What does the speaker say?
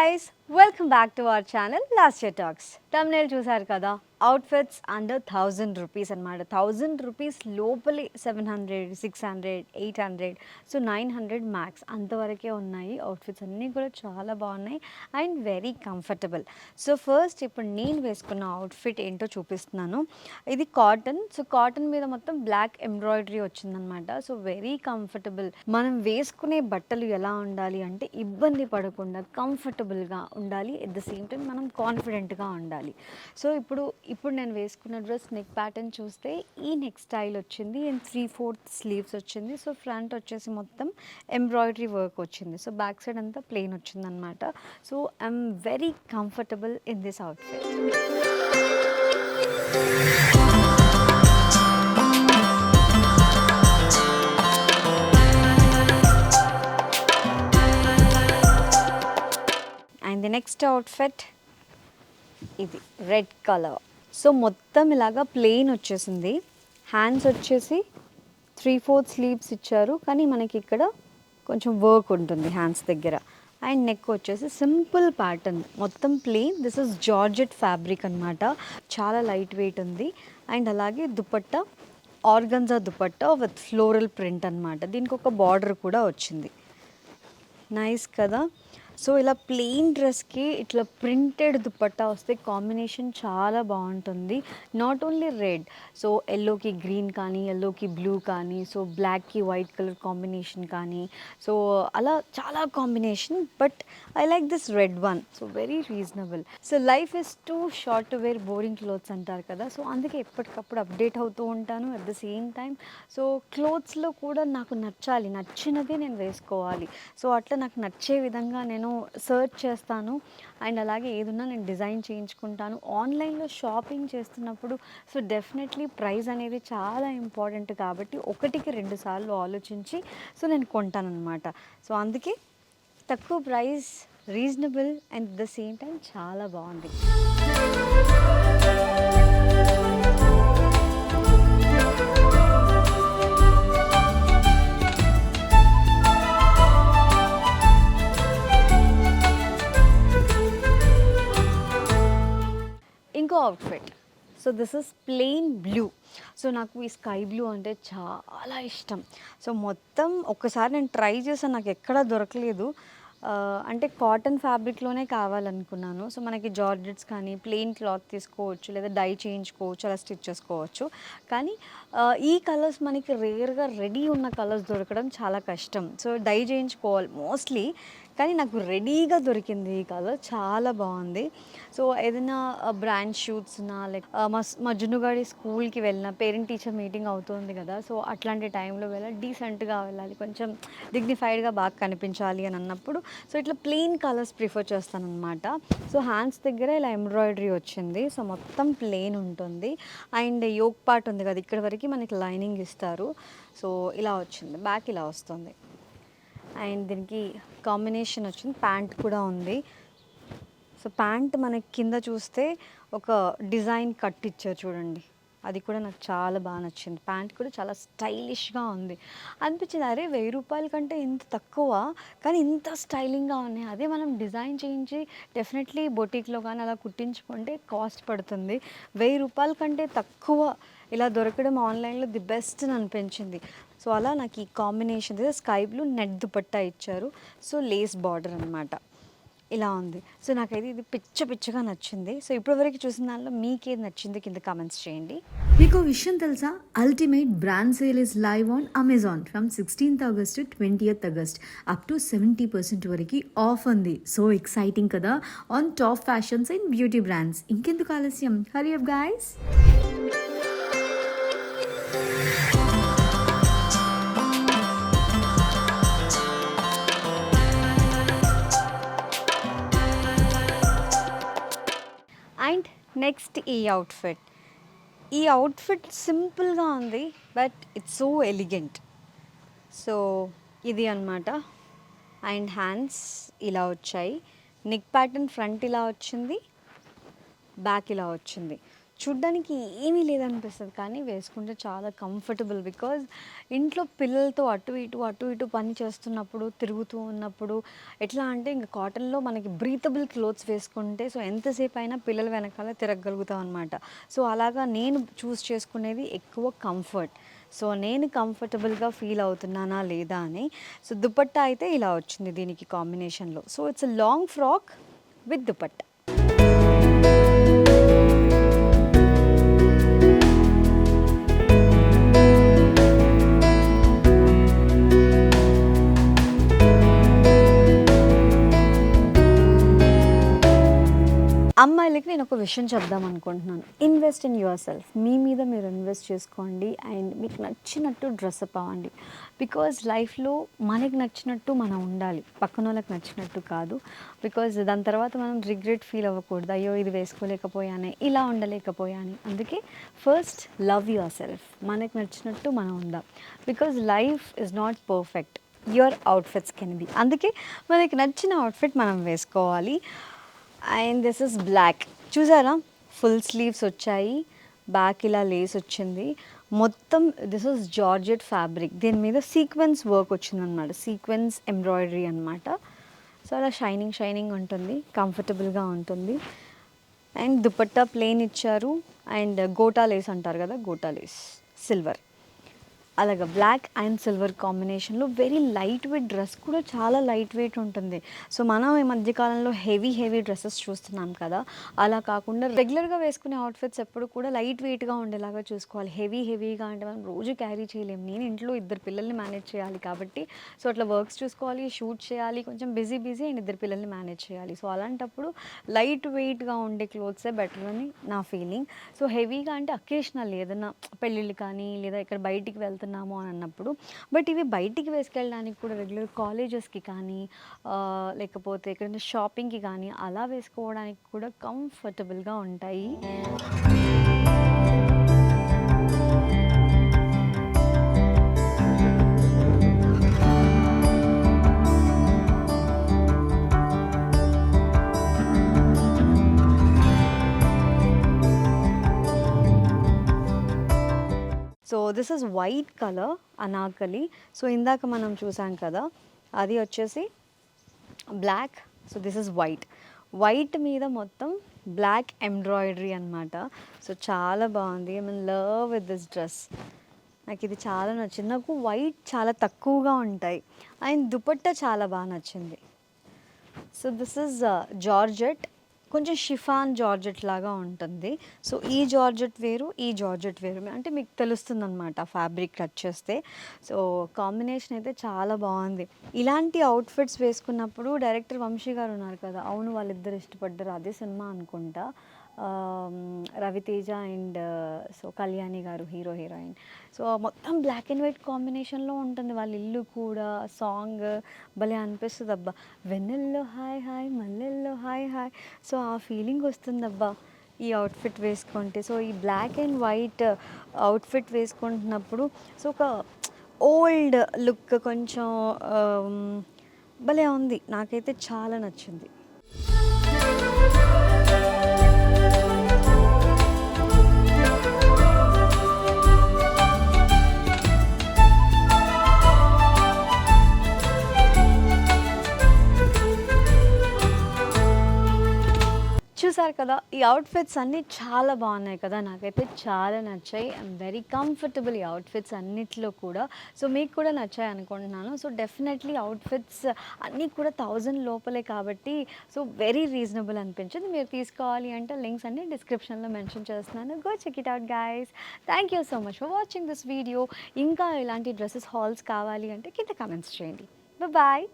guys, welcome back to our channel Last Year Talks. Thumbnail చూసారు కదా, outfits under 1000 rupees అనమాట. 1000 rupees లోపలే 700, 600, 800, so 900 max అంతవరకే ఉన్నాయి. అవుట్ఫిట్స్ అన్నీ కూడా చాలా బాగున్నాయి and very comfortable. So first ఇప్పుడు నేను వేసుకున్న అవుట్ఫిట్ ఏంటో చూపిస్తున్నాను. ఇది కాటన్. సో కాటన్ మీద మొత్తం బ్లాక్ ఎంబ్రాయిడరీ వచ్చిందనమాట. So very comfortable. మనం వేసుకునే బట్టలు ఎలా ఉండాలి అంటే ఇబ్బంది పడకుండా కంఫర్టబుల్గా ఉండాలి, ఎట్ ద సేమ్ టైం మనం కాన్ఫిడెంట్గా ఉండాలి. సో ఇప్పుడు నేను వేసుకున్న డ్రెస్ నెక్ ప్యాటర్న్ చూస్తే ఈ నెక్ స్టైల్ వచ్చింది అండ్ 3/4 స్లీవ్స్ వచ్చింది. సో ఫ్రంట్ వచ్చేసి మొత్తం ఎంబ్రాయిడరీ వర్క్ వచ్చింది. సో బ్యాక్ సైడ్ అంతా ప్లెయిన్ వచ్చిందనమాట. So I'm very comfortable in this outfit. And the next outfit ఇది రెడ్ కలర్. సో మొత్తం ఇలాగా ప్లెయిన్ వచ్చేసింది. హ్యాండ్స్ వచ్చేసి 3/4 స్లీవ్స్ ఇచ్చారు, కానీ మనకి ఇక్కడ కొంచెం వర్క్ ఉంటుంది హ్యాండ్స్ దగ్గర. అండ్ నెక్ వచ్చేసి సింపుల్ ప్యాటర్న్, మొత్తం plain. This is georgette fabric అనమాట, చాలా లైట్ వెయిట్ ఉంది. అండ్ అలాగే dupatta organza dupatta with floral print అనమాట. దీనికి ఒక బార్డర్ కూడా వచ్చింది. నైస్ కదా. సో ఇలా ప్లెయిన్ డ్రెస్కి ఇట్లా ప్రింటెడ్ దుపట్టా వస్తే కాంబినేషన్ చాలా బాగుంటుంది. నాట్ ఓన్లీ రెడ్, సో ఎల్లోకి గ్రీన్ కానీ, ఎల్లోకి బ్లూ కానీ, సో బ్లాక్కి వైట్ కలర్ కాంబినేషన్ కానీ, సో అలా చాలా combination. But I like this red one. So very reasonable. So life is too short to wear boring clothes అంటారు కదా. సో అందుకే ఎప్పటికప్పుడు అప్డేట్ అవుతూ ఉంటాను. At the same time so క్లోత్స్లో కూడా నాకు నచ్చాలి, నచ్చినదే నేను వేసుకోవాలి. సో అట్లా నాకు నచ్చే విధంగా నేను సర్చ్ చేస్తాను. అండ్ అలాగే ఏదున్నా నేను డిజైన్ చేయించుకుంటాను. ఆన్లైన్లో షాపింగ్ చేస్తున్నప్పుడు సో డెఫినెట్లీ ప్రైస్ అనేది చాలా ఇంపార్టెంట్ కాబట్టి 1-2 సార్లు ఆలోచించి సో నేను కొంటానన్నమాట. సో అందుకే తక్కువ price, reasonable and at the same time చాలా బాగుంది. ఇంకో outfit. So this is plain blue. So నాకు ఈ స్కై బ్లూ అంటే చాలా ఇష్టం. సో మొత్తం ఒక్కసారి నేను ట్రై చేశాను, నాకు ఎక్కడా దొరకలేదు. అంటే కాటన్ ఫ్యాబ్రిక్లోనే కావాలనుకున్నాను. సో మనకి జార్జెట్స్ కానీ ప్లెయిన్ క్లాత్ తీసుకోవచ్చు, లేదా డై చేయించుకోవచ్చు, అలా స్టిచ్ చేసుకోవచ్చు. కానీ ఈ కలర్స్ మనకి రేర్గా రెడీ ఉన్న కలర్స్ దొరకడం చాలా కష్టం. సో డై చేయించుకోవాలి మోస్ట్లీ, కానీ నాకు రెడీగా దొరికింది ఈ కలర్, చాలా బాగుంది. సో ఏదైనా బ్రాండ్ షూట్స్నా, లైక్ మా జున్నుగాడి స్కూల్కి వెళ్ళిన పేరెంట్ టీచర్ మీటింగ్ అవుతుంది కదా. సో అట్లాంటి టైంలో డీసెంట్గా వెళ్ళాలి, కొంచెం డిగ్నిఫైడ్గా బాగా కనిపించాలి అని అన్నప్పుడు సో ఇట్లా ప్లెయిన్ కలర్స్ ప్రిఫర్ చేస్తాను అనమాట. సో హ్యాండ్స్ దగ్గర ఇలా ఎంబ్రాయిడరీ వచ్చింది. సో మొత్తం ప్లెయిన్ ఉంటుంది. అండ్ యోక్ పార్ట్ ఉంది కదా, ఇక్కడ వరకు మనకి లైనింగ్ ఇస్తారు. సో ఇలా వచ్చింది, బ్యాక్ ఇలా వస్తుంది. అండ్ దీనికి కాంబినేషన్ వచ్చింది, ప్యాంట్ కూడా ఉంది. సో ప్యాంట్ మనకి కింద చూస్తే ఒక డిజైన్ కట్ ఇచ్చారు చూడండి, అది కూడా నాకు చాలా బాగా నచ్చింది. ప్యాంట్ కూడా చాలా స్టైలిష్గా ఉంది. అనిపించింది అరే 1000 రూపాయల కంటే ఇంత తక్కువ కానీ ఇంత స్టైలింగ్గా ఉన్నాయి. అదే మనం డిజైన్ చేయించి డెఫినెట్లీ బొటిక్లో కానీ అలా కుట్టించుకుంటే కాస్ట్ పడుతుంది. 1000 రూపాయల కంటే తక్కువ ఇలా దొరకడం ఆన్లైన్లో ది బెస్ట్ అని అనిపించింది. సో అలా నాకు ఈ combination sky blue net dupatta ఇచ్చారు. సో లేస్ బార్డర్ అనమాట, ఇలా ఉంది. సో నాకైతే ఇది పిచ్చగా నచ్చింది. సో ఇప్పటివరకు చూసిన దానిలో మీకేది నచ్చింది కింద కామెంట్స్ చేయండి. మీకు విషయం తెలుసా, ultimate brand sale is live on Amazon from 16th August to 20th August. Up to 70% వరకు ఆఫ్ ఉంది. సో ఎక్సైటింగ్ కదా, on top fashions and beauty brands. ఇంకెందుకు ఆలస్యం, hurry up guys. And next ఈ అవుట్ఫిట్ సింపుల్గా ఉంది, but it's so elegant. So ఇది అన్నమాట. అండ్ హ్యాండ్స్ ఇలా వచ్చాయి, నెక్ ప్యాటర్న్ ఫ్రంట్ ఇలా వచ్చింది, బ్యాక్ ఇలా వచ్చింది. చూడ్డానికి ఏమీ లేదనిపిస్తుంది కానీ వేసుకుంటే చాలా కంఫర్టబుల్. బికాజ్ ఇంట్లో పిల్లలతో అటు ఇటు పని చేస్తున్నప్పుడు, తిరుగుతూ ఉన్నప్పుడు ఎట్లా అంటే ఇంక కాటన్‌లో మనకి బ్రీతబుల్ క్లోత్స్ వేసుకుంటే సో ఎంతసేపు అయినా పిల్లల వెనకాల తిరగగలుగుతాం అనమాట. సో అలాగా నేను చూస్ చేసుకునేది ఎక్కువ కంఫర్ట్. సో నేను కంఫర్టబుల్‌గా ఫీల్ అవుతున్నానా లేదా అని. సో దుపట్టా అయితే ఇలా వచ్చింది దీనికి కాంబినేషన్‌లో. So it's a long frock with dupatta. అమ్మాయిలకి నేను ఒక విషయం చెప్దాం అనుకుంటున్నాను. Invest in yourself. మీ మీద మీరు ఇన్వెస్ట్ చేసుకోండి అండ్ మీకు నచ్చినట్టు డ్రెస్అప్ అవ్వండి. బికాజ్ లైఫ్లో మనకి నచ్చినట్టు మనం ఉండాలి, పక్కన వాళ్ళకి నచ్చినట్టు కాదు. బికాజ్ దాని తర్వాత మనం రిగ్రెట్ ఫీల్ అవ్వకూడదు, అయ్యో ఇది వేసుకోలేకపోయానే, ఇలా ఉండలేకపోయాను. అందుకే ఫస్ట్ లవ్ యువర్ సెల్ఫ్. మనకి నచ్చినట్టు మనం ఉందాం. Because life is not perfect, your outfits can be. అందుకే మనకి నచ్చిన అవుట్ఫిట్ మనం వేసుకోవాలి. And this is black. చూసారా, ఫుల్ స్లీవ్స్ వచ్చాయి, బ్యాక్ ఇలా లేస్ వచ్చింది, మొత్తం దిస్ ఇస్ జార్జెట్ ఫ్యాబ్రిక్. దీని మీద సీక్వెన్స్ వర్క్ వచ్చిందనమాట, సీక్వెన్స్ ఎంబ్రాయిడరీ అనమాట. సో అలా షైనింగ్ ఉంటుంది, కంఫర్టబుల్గా ఉంటుంది. అండ్ దుపట్టా ప్లెయిన్ ఇచ్చారు అండ్ గోటా లేస్ అంటారు కదా, గోటా లేస్ సిల్వర్. అలాగా బ్లాక్ అండ్ సిల్వర్ కాంబినేషన్లో వెరీ లైట్ వెయిట్ డ్రెస్ కూడా చాలా లైట్ వెయిట్ ఉంటుంది. సో మనం ఈ మధ్యకాలంలో హెవీ డ్రెస్సెస్ చూస్తున్నాం కదా, అలా కాకుండా రెగ్యులర్గా వేసుకునే అవుట్ఫిట్స్ ఎప్పుడు కూడా లైట్ వెయిట్గా ఉండేలాగా చూసుకోవాలి. హెవీగా అంటే మనం రోజు క్యారీ చేయలేము. నేను ఇంట్లో 2 పిల్లల్ని మేనేజ్ చేయాలి కాబట్టి సో అట్లా వర్క్స్ చూసుకోవాలి, షూట్ చేయాలి, కొంచెం బిజీ అండ్ 2 పిల్లల్ని మేనేజ్ చేయాలి. సో అలాంటప్పుడు లైట్ వెయిట్గా ఉండే క్లోత్సే బెటర్ అని నా ఫీలింగ్. సో హెవీగా అంటే అకేషనల్ ఏదైనా పెళ్ళిళ్ళు కానీ లేదా ఇక్కడ బయటికి వెళ్తున్నాము అని అన్నప్పుడు. బట్ ఇవి బయటికి వేసుకెళ్ళడానికి కూడా రెగ్యులర్ కాలేజెస్కి కానీ లేకపోతే ఎక్కడైనా షాపింగ్కి కానీ అలా వేసుకోవడానికి కూడా కంఫర్టబుల్గా ఉంటాయి. So this is white colour Anarkali. So ఇందాక మనం చూసాం కదా, అది వచ్చేసి black. So this is white మీద మొత్తం బ్లాక్ ఎంబ్రాయిడరీ అనమాట. సో చాలా బాగుంది. I mean love with this dress. నాకు ఇది చాలా నచ్చింది. నాకు వైట్ చాలా తక్కువగా ఉంటాయి అండ్ దుపట్టా చాలా బాగా నచ్చింది. సో దిస్ ఇస్ జార్జెట్, కొంచెం షిఫాన్ జార్జెట్ లాగా ఉంటుంది. సో ఈ జార్జెట్ వేరు, ఈ జార్జెట్ వేరు, అంటే మీకు తెలుస్తుంది అనమాట ఫ్యాబ్రిక్ టచ్ చేస్తే. సో కాంబినేషన్ అయితే చాలా బాగుంది. ఇలాంటి అవుట్ఫిట్స్ వేసుకున్నప్పుడు డైరెక్టర్ వంశీ గారు ఉన్నారు కదా, అవును వాళ్ళిద్దరు ఇష్టపడ్డారు, అదే సినిమా అనుకుంటా, రవితేజ అండ్ సో కళ్యాణి గారు హీరో హీరోయిన్. సో మొత్తం బ్లాక్ అండ్ వైట్ కాంబినేషన్లో ఉంటుంది వాళ్ళ ఇల్లు కూడా. సాంగ్ భలే అనిపిస్తుంది అబ్బా, వెన్నెల్లో హాయ్ మల్లెల్లో హాయ్. సో ఆ ఫీలింగ్ వస్తుంది అబ్బా ఈ అవుట్ఫిట్ వేసుకుంటే. సో ఈ బ్లాక్ అండ్ వైట్ అవుట్ఫిట్ వేసుకుంటున్నప్పుడు సో ఒక ఓల్డ్ లుక్ కొంచెం భలే ఉంది, నాకైతే చాలా నచ్చింది. చూసారు కదా, ఈ అవుట్ఫిట్స్ అన్నీ చాలా బాగున్నాయి కదా, నాకైతే చాలా నచ్చాయి. ఐఎమ్ వెరీ కంఫర్టబుల్ ఈ అవుట్ఫిట్స్ అన్నిట్లో కూడా. సో మీకు కూడా నచ్చాయి అనుకుంటున్నాను. సో డెఫినెట్లీ అవుట్ఫిట్స్ అన్నీ కూడా 1000 లోపలే కాబట్టి సో వెరీ రీజనబుల్ అనిపించింది. మీరు తీసుకోవాలి అంటే లింక్స్ అన్నీ డిస్క్రిప్షన్లో మెన్షన్ చేస్తున్నాను. Go check it out guys. Thank you so much for watching this video. ఇంకా ఇలాంటి డ్రెస్సెస్ హాల్స్ కావాలి అంటే కింద కమెంట్స్ చేయండి. బాయ్.